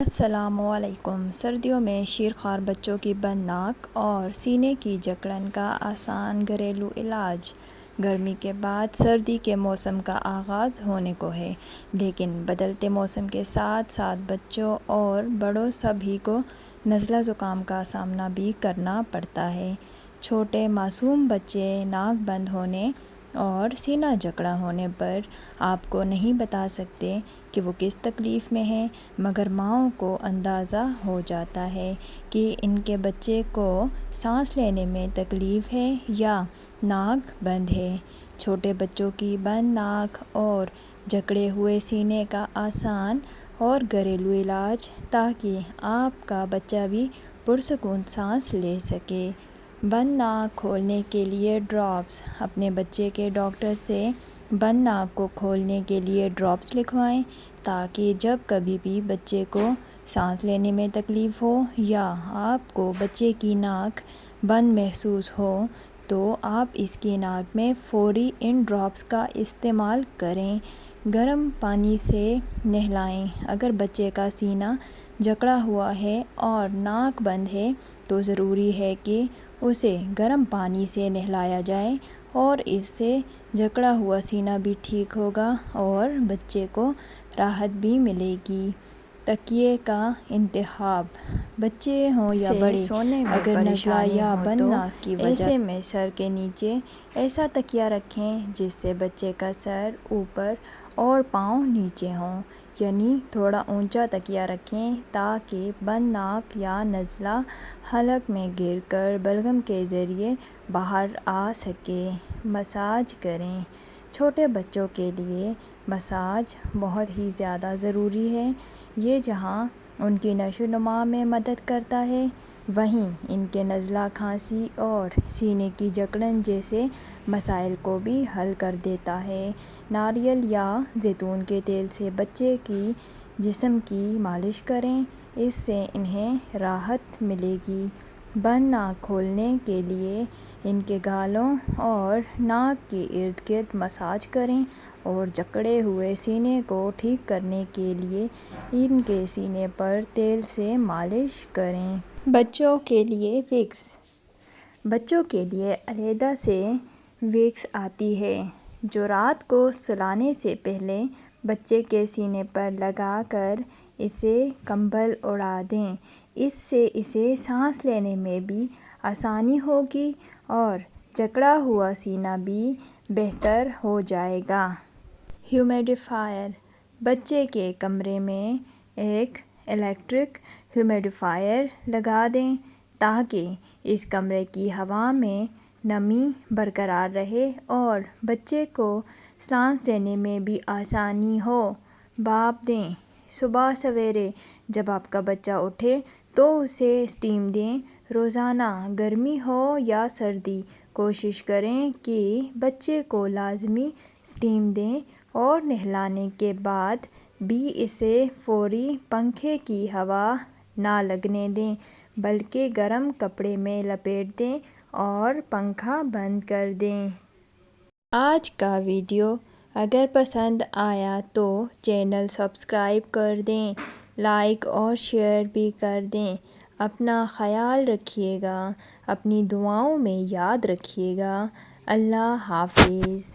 السلام علیکم۔ سردیوں میں شیرخوار بچوں کی بند ناک اور سینے کی جکڑن کا آسان گھریلو علاج۔ گرمی کے بعد سردی کے موسم کا آغاز ہونے کو ہے، لیکن بدلتے موسم کے ساتھ ساتھ بچوں اور بڑوں سبھی کو نزلہ زکام کا سامنا بھی کرنا پڑتا ہے۔ چھوٹے معصوم بچے ناک بند ہونے اور سینہ جکڑا ہونے پر آپ کو نہیں بتا سکتے کہ وہ کس تکلیف میں ہیں، مگر ماؤں کو اندازہ ہو جاتا ہے کہ ان کے بچے کو سانس لینے میں تکلیف ہے یا ناک بند ہے۔ چھوٹے بچوں کی بند ناک اور جکڑے ہوئے سینے کا آسان اور گھریلو علاج تاکہ آپ کا بچہ بھی پرسکون سانس لے سکے۔ بند ناک کھولنے کے لیے ڈراپس۔ اپنے بچے کے ڈاکٹر سے بند ناک کو کھولنے کے لیے ڈراپس لکھوائیں تاکہ جب کبھی بھی بچے کو سانس لینے میں تکلیف ہو یا آپ کو بچے کی ناک بند محسوس ہو تو آپ اس کی ناک میں فوری ان ڈراپس کا استعمال کریں۔ گرم پانی سے نہلائیں۔ اگر بچے کا سینہ جکڑا ہوا ہے اور ناک بند ہے تو ضروری ہے کہ اسے گرم پانی سے نہلایا جائے اور اس سے جکڑا ہوا سینہ بھی ٹھیک ہوگا اور بچے کو راحت بھی ملے گی۔ تکیے کا انتخاب۔ بچے ہوں یا بڑے، سونے میں اگر نزلہ یا بند ناک کی وجہ ایسے میں سر کے نیچے ایسا تکیہ رکھیں جس سے بچے کا سر اوپر اور پاؤں نیچے ہوں، یعنی تھوڑا اونچا تکیہ رکھیں تاکہ بند ناک یا نزلہ حلق میں گر کر بلغم کے ذریعے باہر آ سکے۔ مساج کریں۔ چھوٹے بچوں کے لیے مساج بہت ہی زیادہ ضروری ہے۔ یہ جہاں ان کی نشو و نما میں مدد کرتا ہے، وہیں ان کے نزلہ، کھانسی اور سینے کی جکڑن جیسے مسائل کو بھی حل کر دیتا ہے۔ ناریل یا زیتون کے تیل سے بچے کی جسم کی مالش کریں، اس سے انہیں راحت ملے گی۔ بند ناک کھولنے کے لیے ان کے گالوں اور ناک کے ارد گرد مساج کریں اور جکڑے ہوئے سینے کو ٹھیک کرنے کے لیے ان کے سینے پر تیل سے مالش کریں۔ بچوں کے لیے وکس۔ بچوں کے لیے علیحدہ سے وکس آتی ہے جو رات کو سلانے سے پہلے بچے کے سینے پر لگا کر اسے کمبل اڑا دیں۔ اس سے اسے سانس لینے میں بھی آسانی ہوگی اور جکڑا ہوا سینہ بھی بہتر ہو جائے گا۔ ہیومیڈیفائر۔ بچے کے کمرے میں ایک الیکٹرک ہیومیڈیفائر لگا دیں تاکہ اس کمرے کی ہوا میں نمی برقرار رہے اور بچے کو سانس لینے میں بھی آسانی ہو۔ بھاپ دیں۔ صبح سویرے جب آپ کا بچہ اٹھے تو اسے اسٹیم دیں۔ روزانہ گرمی ہو یا سردی کوشش کریں کہ بچے کو لازمی اسٹیم دیں اور نہلانے کے بعد بھی اسے فوری پنکھے کی ہوا نہ لگنے دیں بلکہ گرم کپڑے میں لپیٹ دیں اور پنکھا بند کر دیں۔ آج کا ویڈیو اگر پسند آیا تو چینل سبسکرائب کر دیں، لائک اور شیئر بھی کر دیں۔ اپنا خیال رکھیے گا، اپنی دعاؤں میں یاد رکھیے گا۔ اللہ حافظ۔